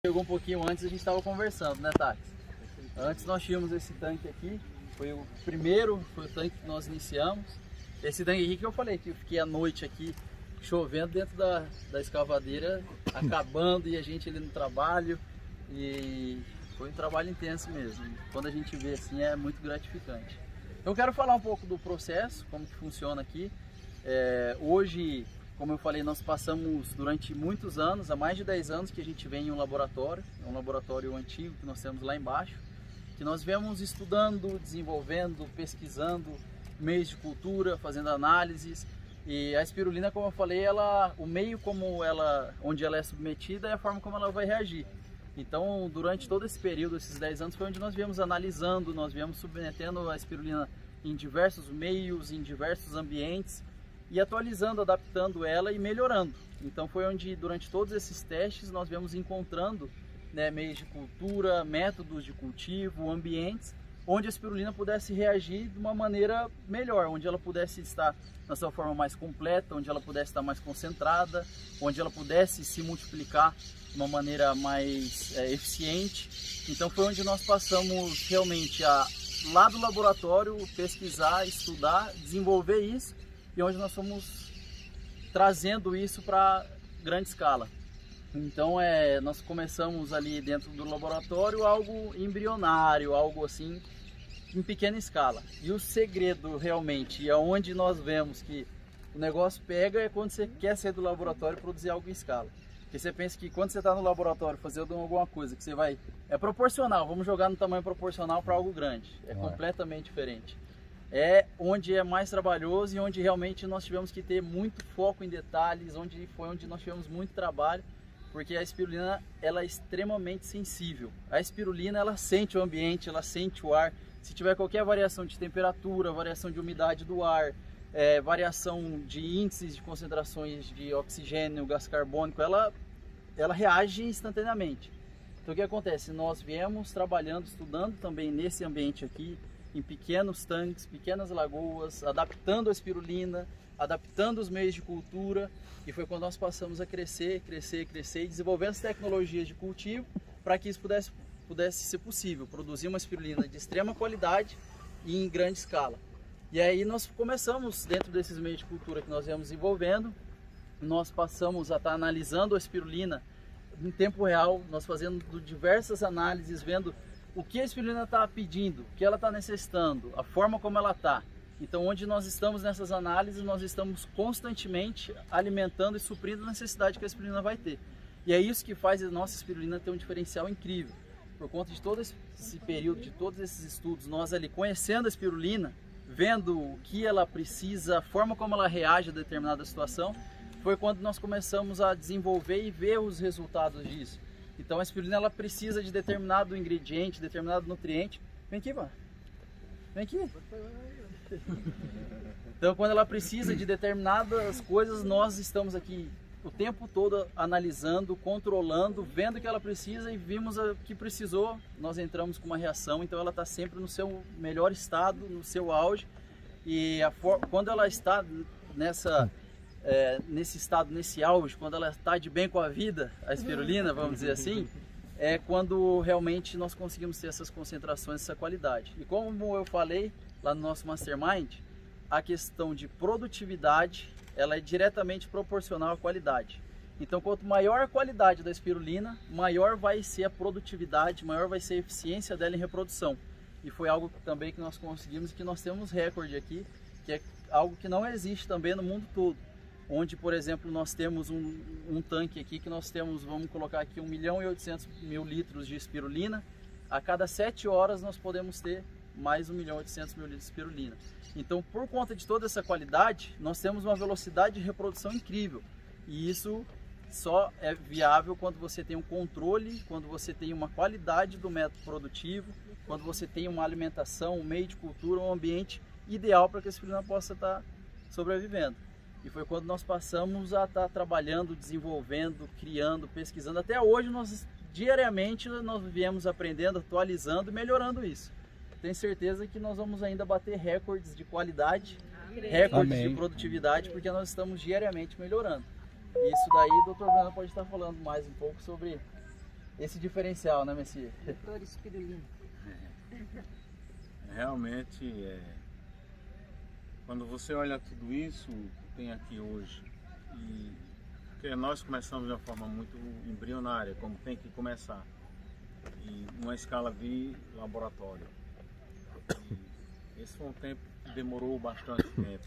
Chegou um pouquinho antes, a gente estava conversando, né, Tati? Antes nós tínhamos esse tanque aqui, foi o primeiro, foi o tanque que nós iniciamos. Esse tanque aqui que eu falei, que eu fiquei à noite aqui, chovendo dentro da escavadeira, acabando e a gente ali no trabalho. E foi um trabalho intenso mesmo. Quando a gente vê assim é muito gratificante. Eu quero falar um pouco do processo, como que funciona aqui. Hoje, como eu falei, nós passamos durante muitos anos, há mais de 10 anos que a gente vem em um laboratório, é um laboratório antigo que nós temos lá embaixo, que nós viemos estudando, desenvolvendo, pesquisando meios de cultura, fazendo análises. E a espirulina, como eu falei, o meio onde ela é submetida é a forma como ela vai reagir. Então, durante todo esse período, esses 10 anos, foi onde nós viemos analisando, nós viemos submetendo a espirulina em diversos meios, em diversos ambientes, e atualizando, adaptando ela e melhorando. Então foi onde, durante todos esses testes, nós viemos encontrando, né, meios de cultura, métodos de cultivo, ambientes, onde a espirulina pudesse reagir de uma maneira melhor, onde ela pudesse estar na sua forma mais completa, onde ela pudesse estar mais concentrada, onde ela pudesse se multiplicar de uma maneira mais eficiente. Então foi onde nós passamos realmente lá do laboratório, pesquisar, estudar, desenvolver isso, e onde nós fomos trazendo isso para grande escala. Então nós começamos ali dentro do laboratório algo embrionário, algo assim em pequena escala. E o segredo realmente, e aonde nós vemos que o negócio pega, é quando você quer sair do laboratório e produzir algo em escala. Porque você pensa que quando você está no laboratório fazendo alguma coisa que você vai... É proporcional, vamos jogar no tamanho proporcional para algo grande. É completamente diferente. É onde é mais trabalhoso e onde realmente nós tivemos que ter muito foco em detalhes, foi onde nós tivemos muito trabalho, porque a espirulina ela é extremamente sensível. A espirulina ela sente o ambiente, ela sente o ar. Se tiver qualquer variação de temperatura, variação de umidade do ar, variação de índices de concentrações de oxigênio, gás carbônico, ela reage instantaneamente. Então o que acontece? Nós viemos trabalhando, estudando também nesse ambiente aqui, em pequenos tanques, pequenas lagoas, adaptando a espirulina, adaptando os meios de cultura, e foi quando nós passamos a crescer e desenvolvendo as tecnologias de cultivo para que isso pudesse ser possível, produzir uma espirulina de extrema qualidade e em grande escala. E aí nós começamos, dentro desses meios de cultura que nós viemos desenvolvendo, nós passamos a estar analisando a espirulina em tempo real, nós fazendo diversas análises, vendo o que a espirulina está pedindo, o que ela está necessitando, a forma como ela está. Então, onde nós estamos nessas análises, nós estamos constantemente alimentando e suprindo a necessidade que a espirulina vai ter. E é isso que faz a nossa espirulina ter um diferencial incrível. Por conta de todo esse período, de todos esses estudos, nós ali conhecendo a espirulina, vendo o que ela precisa, a forma como ela reage a determinada situação, foi quando nós começamos a desenvolver e ver os resultados disso. Então a espirulina ela precisa de determinado ingrediente, determinado nutriente. Vem aqui, mano. Vem aqui. Então quando ela precisa de determinadas coisas, nós estamos aqui o tempo todo analisando, controlando, vendo o que ela precisa, e vimos o que precisou, nós entramos com uma reação. Então ela está sempre no seu melhor estado, no seu auge, e quando ela está nesse estado, nesse auge, quando ela está de bem com a vida, a espirulina, vamos dizer assim, é quando realmente nós conseguimos ter essas concentrações, essa qualidade. E como eu falei lá no nosso Mastermind, a questão de produtividade, ela é diretamente proporcional à qualidade. Então, quanto maior a qualidade da espirulina, maior vai ser a produtividade, maior vai ser a eficiência dela em reprodução. E foi algo também que nós conseguimos, que nós temos recorde aqui, que é algo que não existe também no mundo todo. Onde, por exemplo, nós temos um tanque aqui que nós temos, vamos colocar aqui 1.800.000 litros de espirulina. A cada 7 horas nós podemos ter mais 1.800.000 litros de espirulina. Então, por conta de toda essa qualidade, nós temos uma velocidade de reprodução incrível. E isso só é viável quando você tem um controle, quando você tem uma qualidade do método produtivo, quando você tem uma alimentação, um meio de cultura, um ambiente ideal para que a espirulina possa estar sobrevivendo. E foi quando nós passamos a estar trabalhando, desenvolvendo, criando, pesquisando. Até hoje, diariamente, nós viemos aprendendo, atualizando e melhorando isso. Tenho certeza que nós vamos ainda bater recordes de qualidade, recordes de produtividade, porque nós estamos diariamente melhorando. E isso daí, o Dr. Breno pode estar falando mais um pouco sobre esse diferencial, né, Messias? Doutor Espirulina. Realmente, quando você olha tudo isso que tem aqui hoje, porque nós começamos de uma forma muito embrionária, como tem que começar, e numa escala de laboratório. E esse foi um tempo que demorou bastante tempo,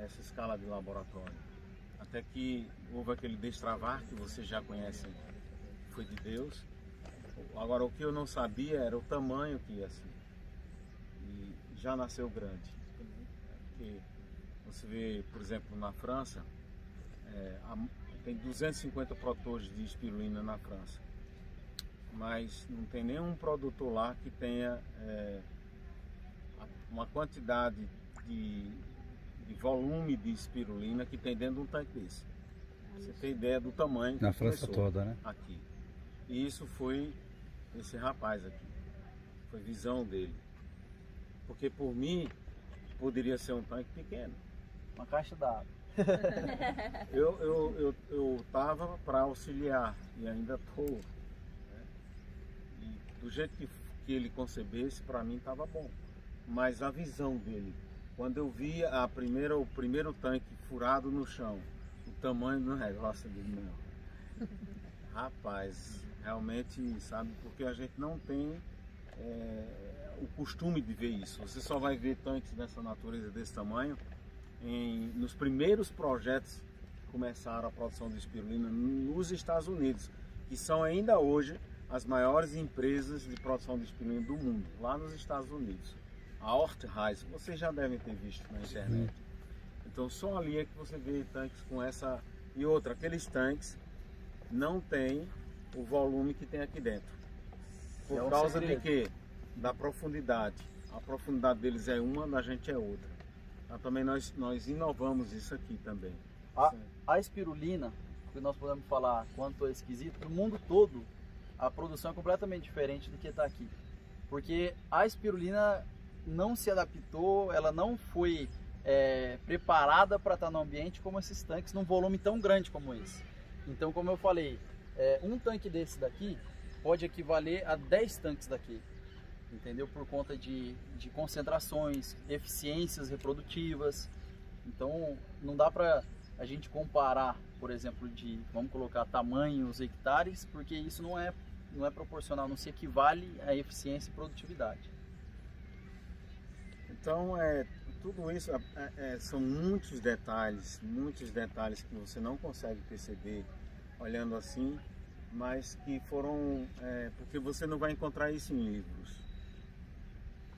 essa escala de laboratório. Até que houve aquele destravar que vocês já conhecem, foi de Deus. Agora, o que eu não sabia era o tamanho que ia ser. E já nasceu grande. Porque você vê, por exemplo, na França, tem 250 produtores de espirulina na França. Mas não tem nenhum produtor lá que tenha uma quantidade de volume de espirulina que tem dentro de um tanque desse. Você tem ideia do tamanho que na França toda, né? Aqui. E isso foi esse rapaz aqui. Foi visão dele. Porque por mim poderia ser um tanque pequeno. Uma caixa d'água. Eu estava para auxiliar e ainda estou. Né? E do jeito que ele concebesse, para mim estava bom. Mas a visão dele, quando eu vi o primeiro tanque furado no chão, o tamanho do negócio dele, não. Rapaz, realmente, sabe, porque a gente não tem o costume de ver isso. Você só vai ver tanques dessa natureza, desse tamanho, nos primeiros projetos que começaram a produção de espirulina nos Estados Unidos, que são ainda hoje as maiores empresas de produção de espirulina do mundo, lá nos Estados Unidos. A Orthies, vocês já devem ter visto na internet. Então só ali é que você vê tanques com essa... E outra, aqueles tanques não tem o volume que tem aqui dentro. Por causa de quê? Da profundidade. A profundidade deles é uma, da gente é outra. Então, também nós inovamos isso aqui também. A espirulina, que nós podemos falar quanto é esquisito, no mundo todo a produção é completamente diferente do que está aqui. Porque a espirulina não se adaptou, ela não foi preparada para estar no ambiente como esses tanques, num volume tão grande como esse. Então, como eu falei, um tanque desse daqui pode equivaler a 10 tanques daqui, entendeu? Por conta de concentrações, eficiências reprodutivas. Então, não dá para a gente comparar, por exemplo, vamos colocar tamanhos, hectares, porque isso não é proporcional, não se equivale à eficiência e produtividade. Então, tudo isso são muitos detalhes que você não consegue perceber olhando assim, mas que foram, porque você não vai encontrar isso em livros.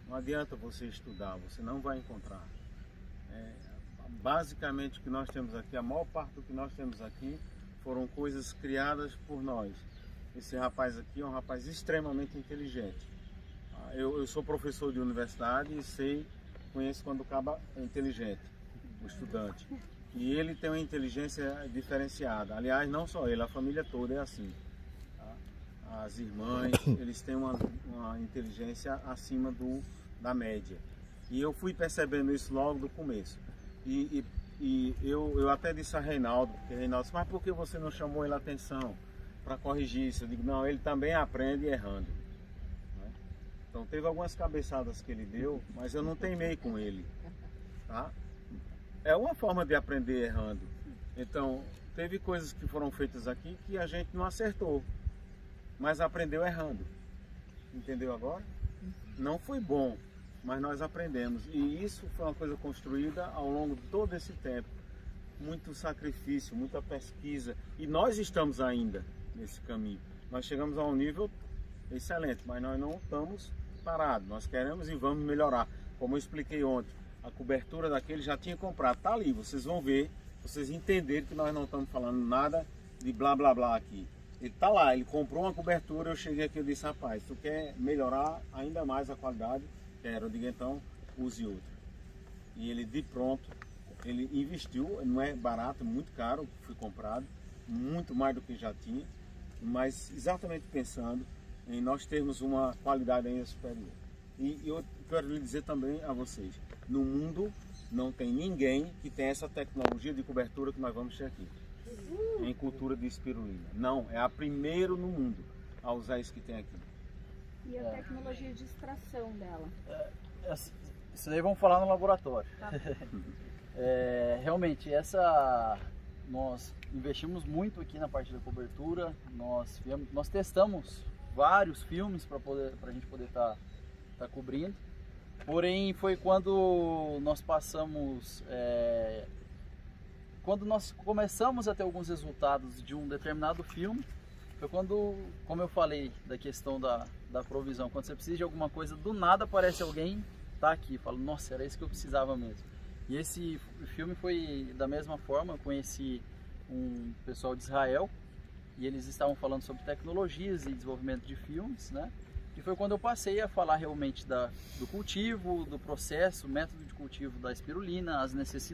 Não adianta você estudar, você não vai encontrar. Basicamente o que nós temos aqui, a maior parte do que nós temos aqui foram coisas criadas por nós. Esse rapaz aqui é um rapaz extremamente inteligente. Eu sou professor de universidade e conheço quando o cabo é inteligente, o estudante. E ele tem uma inteligência diferenciada. Aliás, não só ele, a família toda é assim. Tá? As irmãs, eles têm uma inteligência acima da média. E eu fui percebendo isso logo do começo. E eu até disse a Reinaldo, porque Reinaldo disse, mas por que você não chamou ele a atenção para corrigir isso? Eu digo, não, ele também aprende errando. Então teve algumas cabeçadas que ele deu, mas eu não teimei com ele, tá? É uma forma de aprender errando. Então teve coisas que foram feitas aqui que a gente não acertou, mas aprendeu errando. Entendeu agora? Não foi bom, mas nós aprendemos. E isso foi uma coisa construída ao longo de todo esse tempo. Muito sacrifício, muita pesquisa. E nós estamos ainda nesse caminho. Nós chegamos a um nível excelente, mas nós não estamos parados. Nós queremos e vamos melhorar. Como eu expliquei ontem, a cobertura daquele já tinha comprado. Está ali, vocês vão ver, vocês entenderem que nós não estamos falando nada de blá blá blá aqui. Ele está lá, ele comprou uma cobertura, eu cheguei aqui e disse, rapaz, tu quer melhorar ainda mais a qualidade? Quero. Eu digo, então, use outra. E ele de pronto, ele investiu, não é barato, é muito caro, foi comprado, muito mais do que já tinha, mas exatamente pensando em nós termos uma qualidade ainda superior. E eu quero lhe dizer também a vocês, no mundo não tem ninguém que tenha essa tecnologia de cobertura que nós vamos ter aqui, em cultura de espirulina. Não, é a primeiro no mundo. a usar isso que tem aqui. E a tecnologia de extração dela? Isso daí vamos falar no laboratório. Tá. Realmente, nós investimos muito aqui na parte da cobertura, nós testamos vários filmes para a gente poder estar cobrindo, porém foi quando nós começamos a ter alguns resultados de um determinado filme, foi quando, como eu falei da questão da provisão, quando você precisa de alguma coisa, do nada aparece alguém, tá aqui, fala, nossa, era isso que eu precisava mesmo. E esse filme foi da mesma forma, eu conheci um pessoal de Israel e eles estavam falando sobre tecnologias e desenvolvimento de filmes, né? E foi quando eu passei a falar realmente do cultivo, do processo, método de cultivo da espirulina, as necessidades.